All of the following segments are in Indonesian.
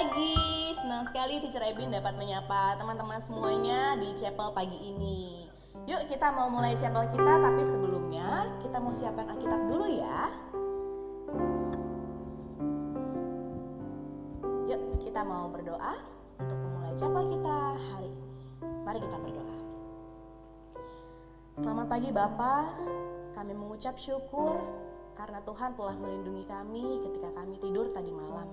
pagi, senang sekali Teacher Ebin dapat menyapa teman-teman semuanya di chapel pagi ini. Yuk kita mau mulai chapel kita, tapi sebelumnya kita mau siapkan Alkitab dulu ya. Yuk kita mau berdoa untuk memulai chapel kita hari ini. Mari kita berdoa. Selamat pagi Bapa, kami mengucap syukur karena Tuhan telah melindungi kami ketika kami tidur tadi malam.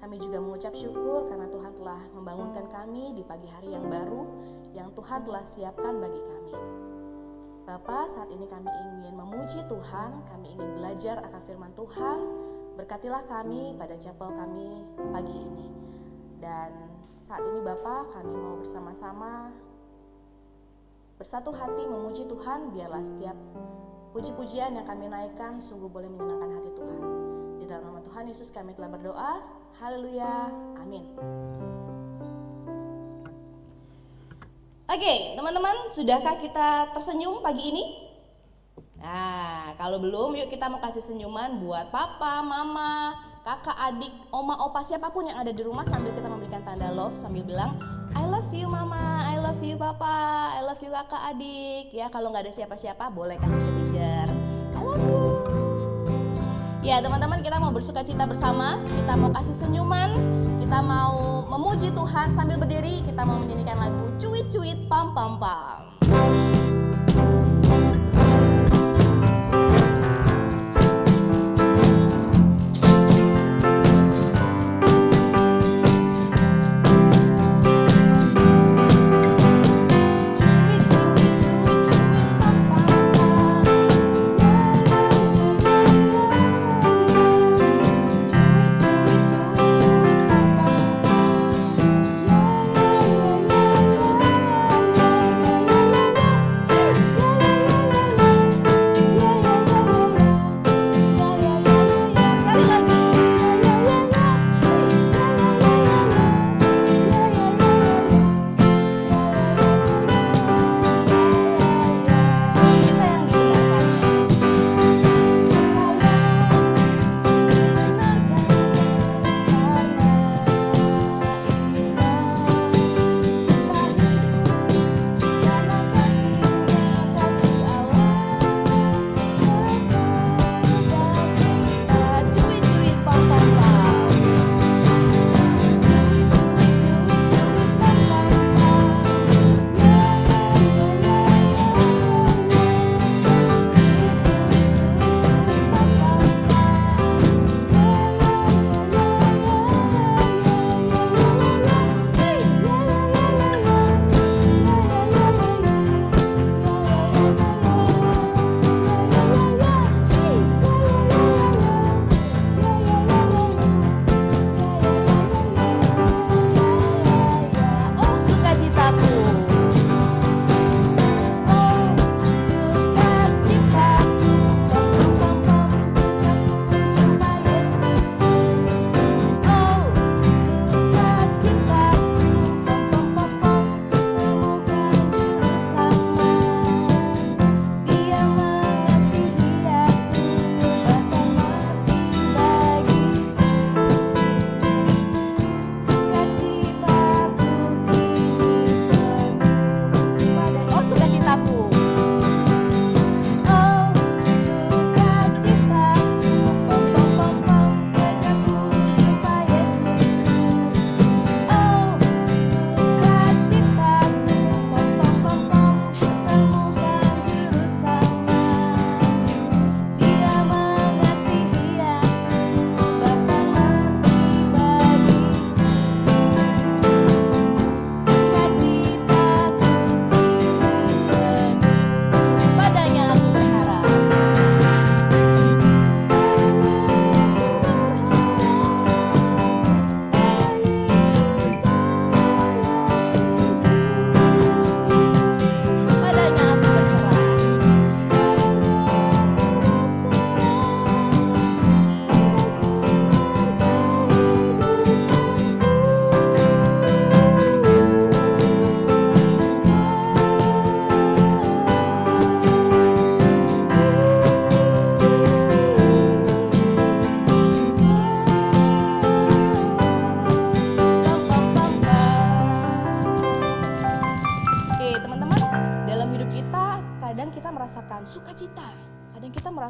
Kami juga mengucap syukur karena Tuhan telah membangunkan kami di pagi hari yang baru yang Tuhan telah siapkan bagi kami. Bapa, saat ini kami ingin memuji Tuhan, kami ingin belajar akan firman Tuhan. Berkatilah kami pada chapel kami pagi ini. Dan saat ini Bapa, kami mau bersama-sama bersatu hati memuji Tuhan, biarlah setiap puji-pujian yang kami naikkan sungguh boleh menyenangkan hati Tuhan. Di dalam nama Tuhan Yesus kami telah berdoa. Haleluya. Amin. Oke, teman-teman, sudahkah kita tersenyum pagi ini? Nah, kalau belum, yuk kita mau kasih senyuman buat papa, mama, kakak, adik, oma, opa, siapapun yang ada di rumah sambil kita memberikan tanda love sambil bilang I love you mama, I love you papa, I love you kakak, adik. Ya, kalau nggak ada siapa-siapa boleh kasih ke teacher I love you. Ya teman-teman, kita mau bersuka cita bersama, kita mau kasih senyuman, kita mau memuji Tuhan sambil berdiri, kita mau menyanyikan lagu Cuit Cuit Pam Pam Pam.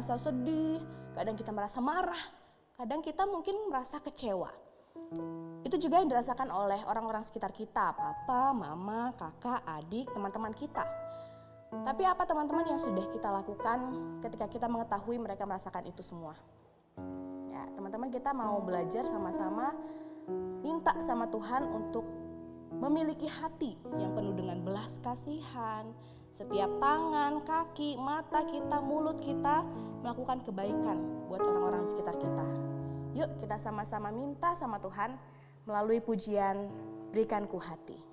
merasa sedih, kadang kita merasa marah, kadang kita mungkin merasa kecewa. Itu juga yang dirasakan oleh orang-orang sekitar kita, papa, mama, kakak, adik, teman-teman kita. Tapi apa teman-teman yang sudah kita lakukan ketika kita mengetahui mereka merasakan itu semua? Ya, teman-teman, kita mau belajar sama-sama minta sama Tuhan untuk memiliki hati yang penuh dengan belas kasihan. Setiap tangan, kaki, mata kita, mulut kita melakukan kebaikan buat orang-orang sekitar kita. Yuk kita sama-sama minta sama Tuhan melalui pujian Berikan Ku Hati.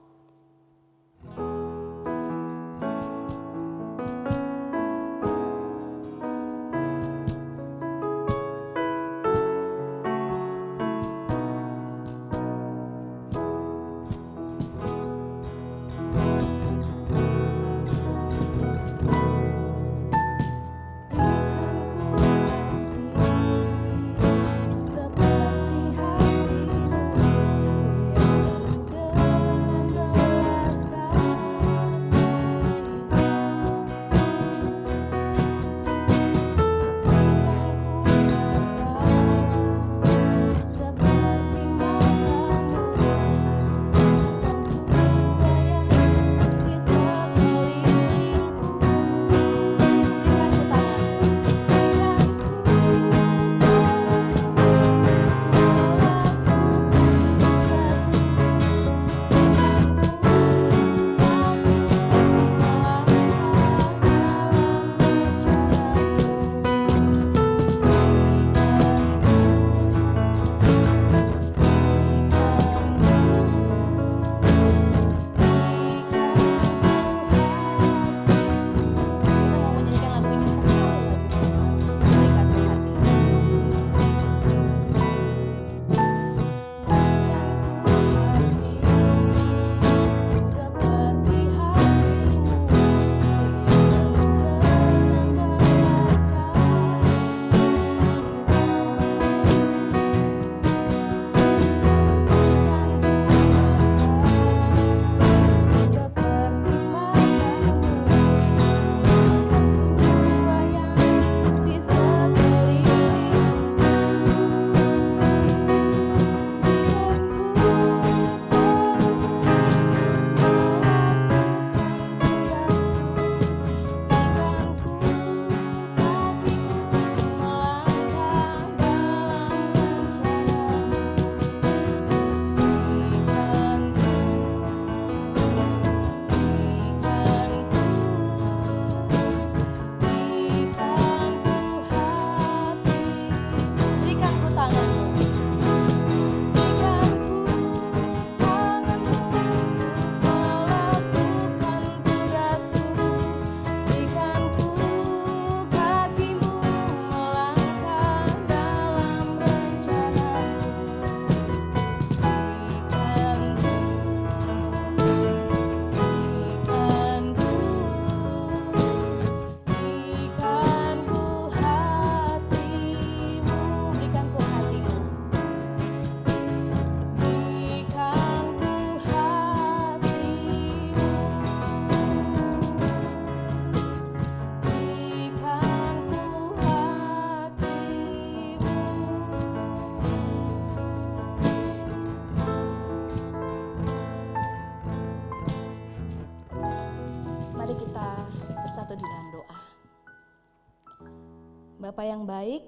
Bapa yang baik,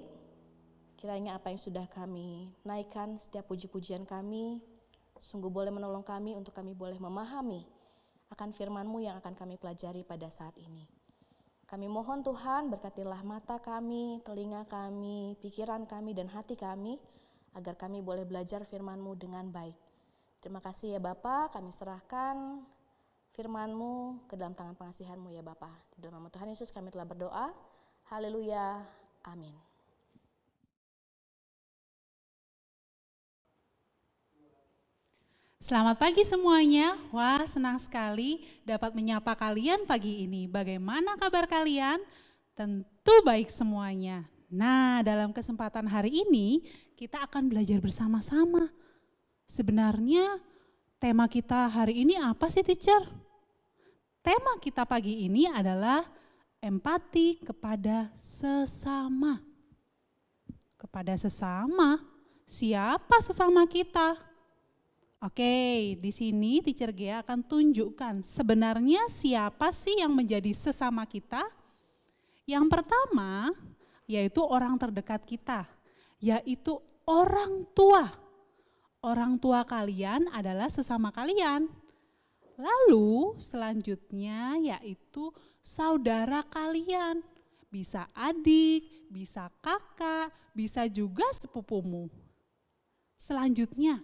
kiranya apa yang sudah kami naikkan, setiap puji-pujian kami, sungguh boleh menolong kami untuk kami boleh memahami akan firman-Mu yang akan kami pelajari pada saat ini. Kami mohon Tuhan, berkatilah mata kami, telinga kami, pikiran kami, dan hati kami, agar kami boleh belajar firman-Mu dengan baik. Terima kasih ya Bapa, kami serahkan firman-Mu ke dalam tangan pengasihan-Mu ya Bapa. Di dalam nama Tuhan Yesus kami telah berdoa. Haleluya. Amin. Selamat pagi semuanya. Wah, senang sekali dapat menyapa kalian pagi ini. Bagaimana kabar kalian? Tentu baik semuanya. Nah, dalam kesempatan hari ini kita akan belajar bersama-sama. Sebenarnya tema kita hari ini apa sih, teacher? Tema kita pagi ini adalah empati kepada sesama. Kepada sesama, siapa sesama kita? Oke, di sini Teacher Gea akan tunjukkan sebenarnya siapa sih yang menjadi sesama kita. Yang pertama, yaitu orang terdekat kita, yaitu orang tua. Orang tua kalian adalah sesama kalian. Lalu selanjutnya yaitu saudara kalian. Bisa adik, bisa kakak, bisa juga sepupumu. Selanjutnya,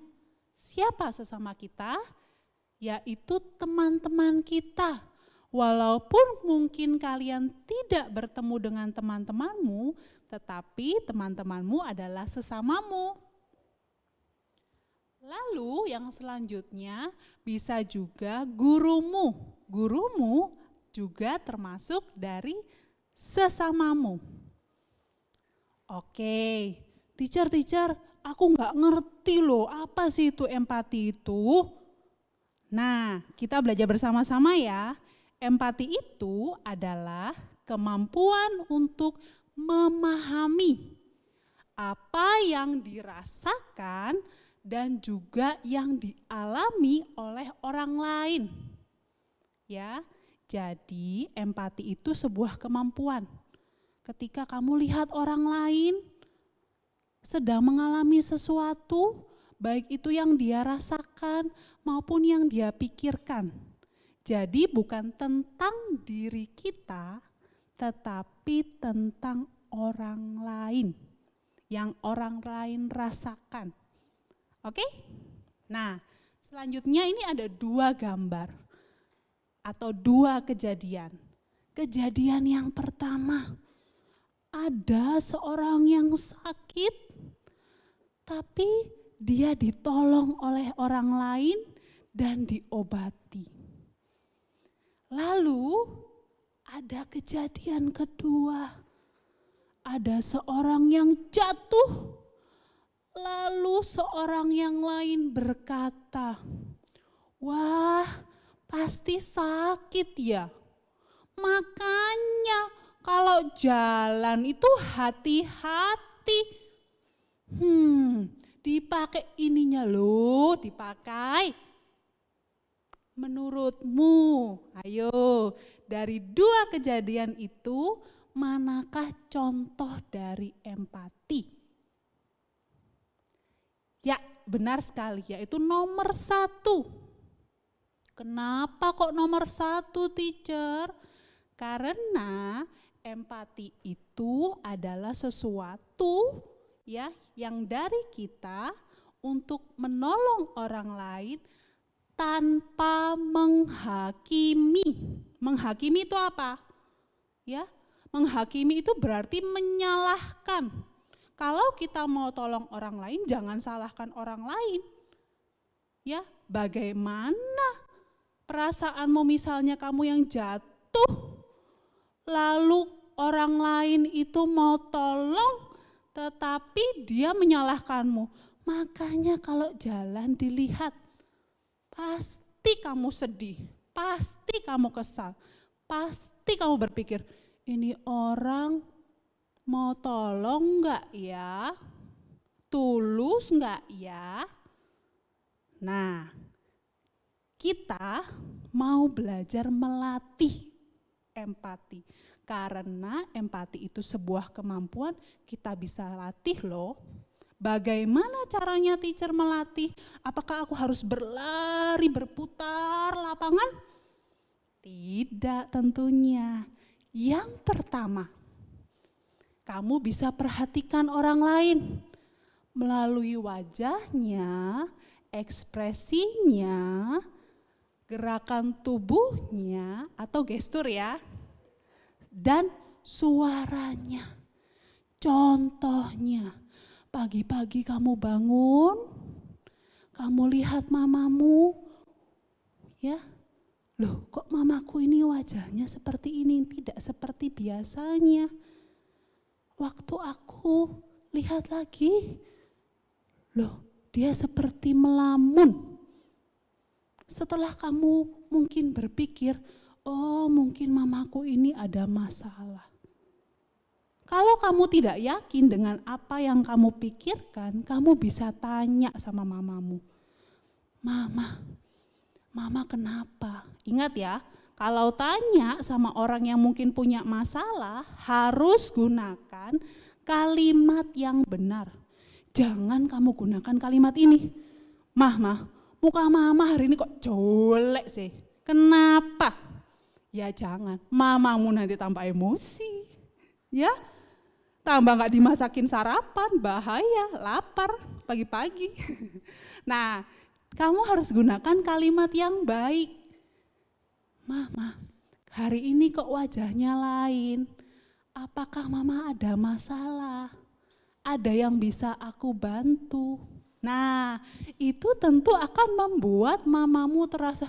siapa sesama kita? Yaitu teman-teman kita. Walaupun mungkin kalian tidak bertemu dengan teman-temanmu, tetapi teman-temanmu adalah sesamamu. Lalu yang selanjutnya bisa juga gurumu. Gurumu juga termasuk dari sesamamu. Oke, teacher, aku nggak ngerti loh apa sih itu empati itu. Nah, kita belajar bersama-sama ya. Empati itu adalah kemampuan untuk memahami apa yang dirasakan dan juga yang dialami oleh orang lain. Ya, jadi empati itu sebuah kemampuan. Ketika kamu lihat orang lain sedang mengalami sesuatu, baik itu yang dia rasakan maupun yang dia pikirkan. Jadi bukan tentang diri kita, tetapi tentang orang lain, yang orang lain rasakan. Oke? Nah, selanjutnya ini ada 2 gambar atau 2 kejadian. Kejadian yang pertama, ada seorang yang sakit, tapi dia ditolong oleh orang lain dan diobati. Lalu ada kejadian kedua, ada seorang yang jatuh, lalu seorang yang lain berkata, "Wah, pasti sakit ya. Makanya kalau jalan itu hati-hati. Dipakai ininya loh, dipakai. Menurutmu, ayo dari 2 kejadian itu manakah contoh dari empati?" Ya, benar sekali, yaitu nomor 1. Kenapa kok nomor 1, teacher? Karena empati itu adalah sesuatu ya yang dari kita untuk menolong orang lain tanpa menghakimi. Menghakimi itu apa? Ya, menghakimi itu berarti menyalahkan. Kalau kita mau tolong orang lain, jangan salahkan orang lain. Ya, bagaimana perasaanmu misalnya kamu yang jatuh, lalu orang lain itu mau tolong, tetapi dia menyalahkanmu. Makanya kalau jalan dilihat, pasti kamu sedih, pasti kamu kesal, pasti kamu berpikir, ini orang mau tolong enggak ya? Tulus enggak ya? Nah, kita mau belajar melatih empati. Karena empati itu sebuah kemampuan, kita bisa latih loh. Bagaimana caranya teacher melatih? Apakah aku harus berlari, berputar lapangan? Tidak tentunya. Yang pertama, kamu bisa perhatikan orang lain melalui wajahnya, ekspresinya, gerakan tubuhnya atau gestur ya, dan suaranya. Contohnya, pagi-pagi kamu bangun, kamu lihat mamamu, ya, loh kok mamaku ini wajahnya seperti ini, tidak seperti biasanya. Waktu aku lihat lagi, loh dia seperti melamun. Setelah kamu mungkin berpikir, oh mungkin mamaku ini ada masalah. Kalau kamu tidak yakin dengan apa yang kamu pikirkan, kamu bisa tanya sama mamamu. Mama kenapa? Ingat ya, kalau tanya sama orang yang mungkin punya masalah, harus gunakan kalimat yang benar. Jangan kamu gunakan kalimat ini. Mah, muka mama hari ini kok jelek sih. Kenapa? Ya jangan, mamamu nanti tambah emosi. Ya, tambah gak dimasakin sarapan, bahaya, lapar pagi-pagi. Nah, kamu harus gunakan kalimat yang baik. Mama, hari ini kok wajahnya lain. Apakah mama ada masalah? Ada yang bisa aku bantu? Nah, itu tentu akan membuat mamamu terasa,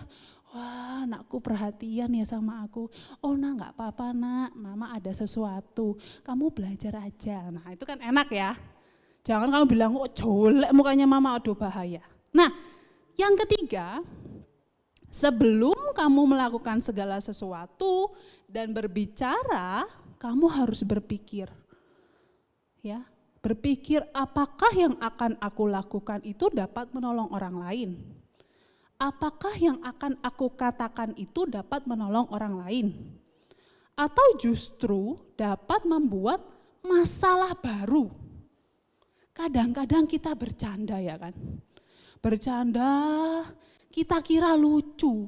wah anakku perhatian ya sama aku. Oh nak gak apa-apa nak, mama ada sesuatu. Kamu belajar aja. Nah itu kan enak ya. Jangan kamu bilang, oh jelek mukanya mama, aduh bahaya. Nah, yang ketiga, sebelum kamu melakukan segala sesuatu dan berbicara, kamu harus berpikir. Ya, berpikir apakah yang akan aku lakukan itu dapat menolong orang lain? Apakah yang akan aku katakan itu dapat menolong orang lain? Atau justru dapat membuat masalah baru? Kadang-kadang kita bercanda ya kan? Bercanda, kita kira lucu.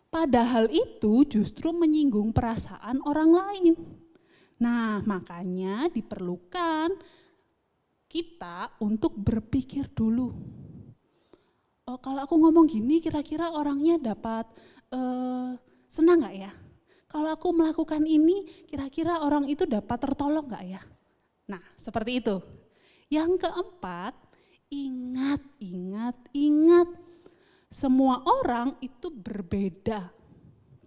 Padahal itu justru menyinggung perasaan orang lain. Nah, makanya diperlukan kita untuk berpikir dulu. Oh, kalau aku ngomong gini kira-kira orangnya dapat senang gak ya? Kalau aku melakukan ini kira-kira orang itu dapat tertolong gak ya? Nah, seperti itu. Yang keempat, ingat. Semua orang itu berbeda.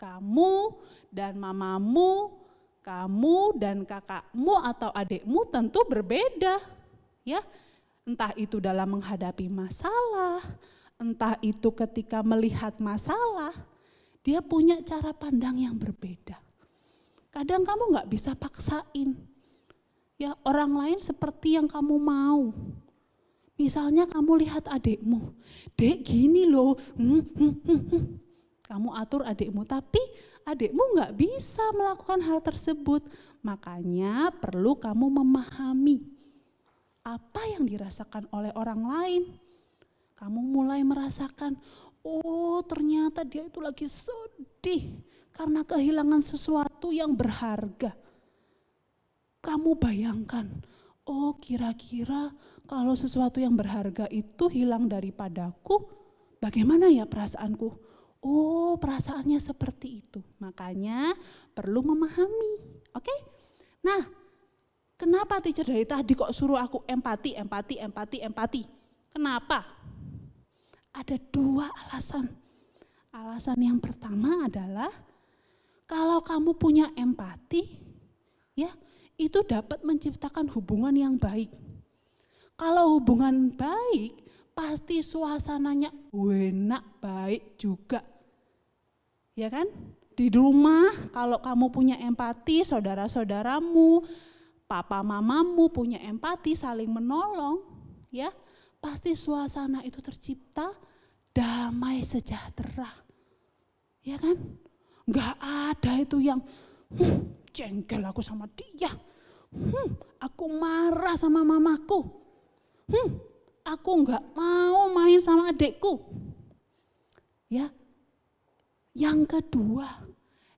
Kamu dan mamamu, kamu dan kakakmu atau adikmu tentu berbeda. Ya, entah itu dalam menghadapi masalah, entah itu ketika melihat masalah, dia punya cara pandang yang berbeda. Kadang kamu gak bisa paksain. Ya, orang lain seperti yang kamu mau. Misalnya kamu lihat adikmu, dek gini loh, kamu atur adikmu, tapi adikmu gak bisa melakukan hal tersebut. Makanya perlu kamu memahami apa yang dirasakan oleh orang lain. Kamu mulai merasakan, oh ternyata dia itu lagi sedih karena kehilangan sesuatu yang berharga. Kamu bayangkan, oh kira-kira kalau sesuatu yang berharga itu hilang daripadaku, bagaimana ya perasaanku? Oh perasaannya seperti itu. Makanya perlu memahami, oke? Nah, kenapa teacher dari tadi kok suruh aku empati? Kenapa? Ada 2 alasan. Alasan yang pertama adalah kalau kamu punya empati, ya itu dapat menciptakan hubungan yang baik. Kalau hubungan baik, pasti suasananya enak, baik juga. Ya kan? Di rumah kalau kamu punya empati, saudara-saudaramu, papa mamamu punya empati, saling menolong, ya pasti suasana itu tercipta damai sejahtera. Ya kan? Gak ada itu yang jengkel aku sama dia, aku marah sama mamaku, aku gak mau main sama adikku. Ya, yang kedua,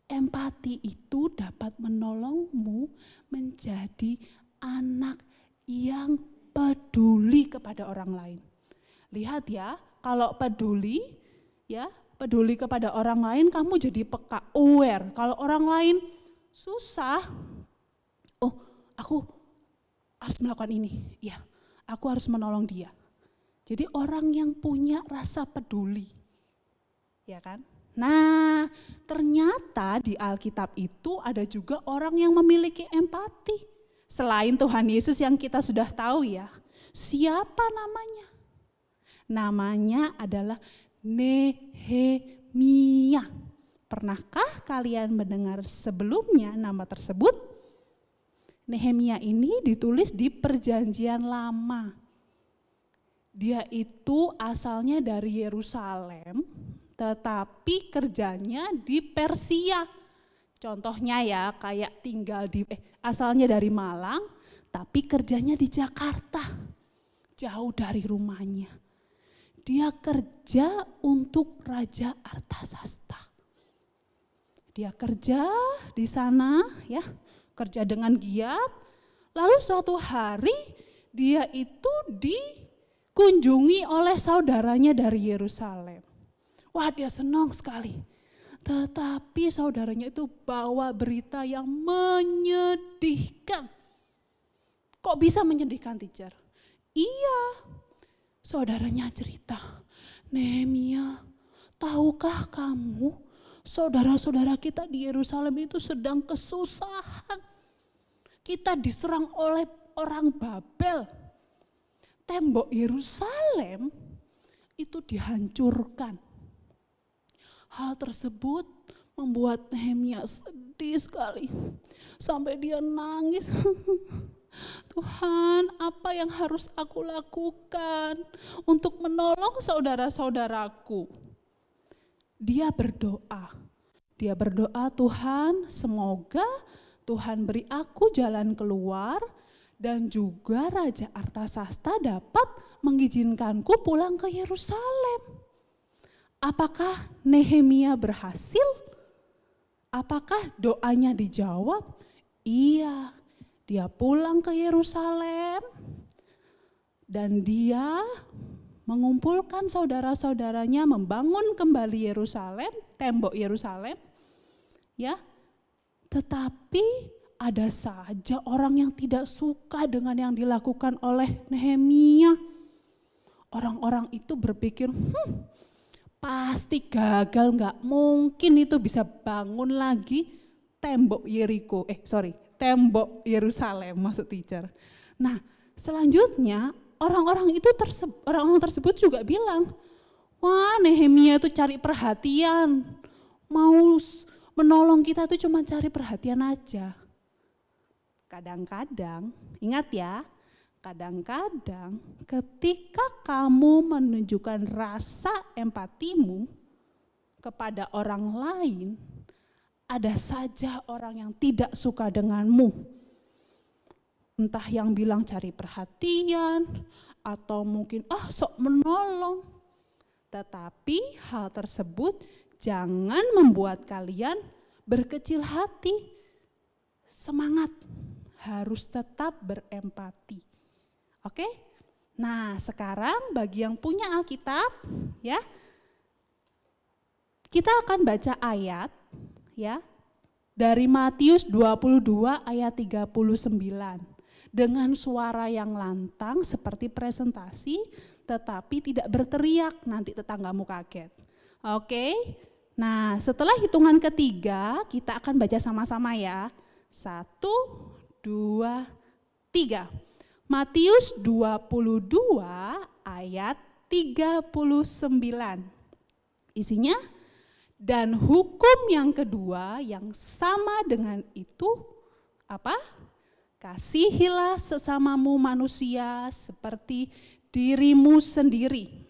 empati itu dapat menolongmu menjadi anak yang peduli kepada orang lain. Lihat ya, kalau peduli, ya peduli kepada orang lain, kamu jadi peka, aware. Kalau orang lain susah, oh aku harus melakukan ini, ya aku harus menolong dia. Jadi orang yang punya rasa peduli, ya kan? Nah ternyata di Alkitab itu ada juga orang yang memiliki empati. Selain Tuhan Yesus yang kita sudah tahu ya, siapa namanya? Namanya adalah Nehemia. Pernahkah kalian mendengar sebelumnya nama tersebut? Nehemia ini ditulis di Perjanjian Lama. Dia itu asalnya dari Yerusalem, tetapi kerjanya di Persia. Contohnya ya, kayak asalnya dari Malang, tapi kerjanya di Jakarta, jauh dari rumahnya. Dia kerja untuk Raja Artasasta. Dia kerja di sana ya, kerja dengan giat. Lalu suatu hari dia itu dikunjungi oleh saudaranya dari Yerusalem. Wah, dia senang sekali. Tetapi saudaranya itu bawa berita yang menyedihkan. Kok bisa menyedihkan, teacher? Iya, saudaranya cerita, Nehemia, tahukah kamu saudara-saudara kita di Yerusalem itu sedang kesusahan. Kita diserang oleh orang Babel. Tembok Yerusalem itu dihancurkan. Hal tersebut membuat Nehemia sedih sekali. Sampai dia nangis. Tuhan, apa yang harus aku lakukan untuk menolong saudara-saudaraku? Dia berdoa, Tuhan, semoga Tuhan beri aku jalan keluar dan juga Raja Artasasta dapat mengizinkanku pulang ke Yerusalem. Apakah Nehemia berhasil? Apakah doanya dijawab? Iya, dia pulang ke Yerusalem dan dia mengumpulkan saudara-saudaranya membangun kembali Yerusalem, tembok Yerusalem. Ya. Tetapi ada saja orang yang tidak suka dengan yang dilakukan oleh Nehemia. Orang-orang itu berpikir, pasti gagal, nggak mungkin itu bisa bangun lagi tembok tembok Yerusalem, maksud teacher. Nah, selanjutnya orang-orang tersebut juga bilang, wah, Nehemia itu cari perhatian, mau menolong kita itu cuma cari perhatian aja. Kadang-kadang, ingat ya, kadang-kadang ketika kamu menunjukkan rasa empatimu kepada orang lain, ada saja orang yang tidak suka denganmu. Entah yang bilang cari perhatian, atau mungkin sok menolong. Tetapi hal tersebut jangan membuat kalian berkecil hati. Semangat, harus tetap berempati. Oke? Nah, sekarang bagi yang punya Alkitab, ya, kita akan baca ayat, ya, dari Matius 22 ayat 39. Dengan suara yang lantang seperti presentasi, tetapi tidak berteriak, nanti tetanggamu kaget. Oke, nah setelah hitungan ketiga kita akan baca sama-sama ya. 1, 2, 3. Matius 22 ayat 39. Isinya, dan hukum yang kedua yang sama dengan itu apa? Kasihilah sesamamu manusia seperti dirimu sendiri.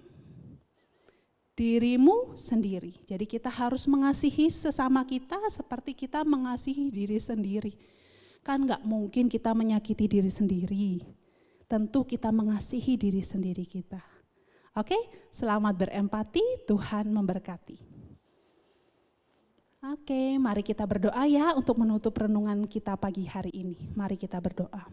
Dirimu sendiri. Jadi kita harus mengasihi sesama kita seperti kita mengasihi diri sendiri. Kan gak mungkin kita menyakiti diri sendiri. Tentu kita mengasihi diri sendiri kita. Oke, selamat berempati, Tuhan memberkati. Oke, mari kita berdoa ya untuk menutup renungan kita pagi hari ini. Mari kita berdoa.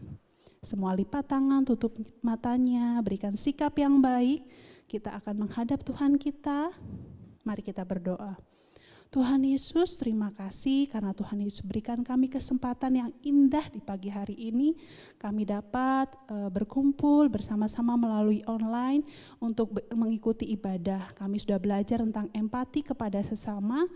Semua lipat tangan, tutup matanya, berikan sikap yang baik. Kita akan menghadap Tuhan kita. Mari kita berdoa. Tuhan Yesus, terima kasih karena Tuhan Yesus berikan kami kesempatan yang indah di pagi hari ini. Kami dapat berkumpul bersama-sama melalui online untuk mengikuti ibadah. Kami sudah belajar tentang empati kepada sesama.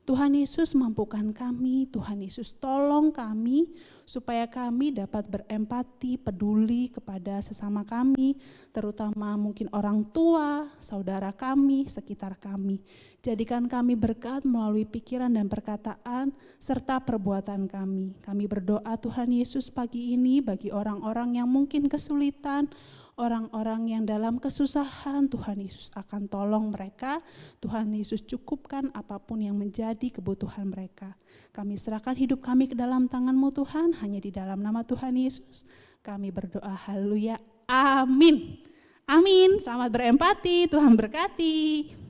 Tuhan Yesus mampukan kami, Tuhan Yesus tolong kami supaya kami dapat berempati, peduli kepada sesama kami, terutama mungkin orang tua, saudara kami, sekitar kami. Jadikan kami berkat melalui pikiran dan perkataan serta perbuatan kami. Kami berdoa Tuhan Yesus pagi ini bagi orang-orang yang mungkin kesulitan, orang-orang yang dalam kesusahan, Tuhan Yesus akan tolong mereka. Tuhan Yesus cukupkan apapun yang menjadi kebutuhan mereka. Kami serahkan hidup kami ke dalam tangan-Mu Tuhan, hanya di dalam nama Tuhan Yesus kami berdoa. Haleluya, amin. Amin. Selamat berempati, Tuhan berkati.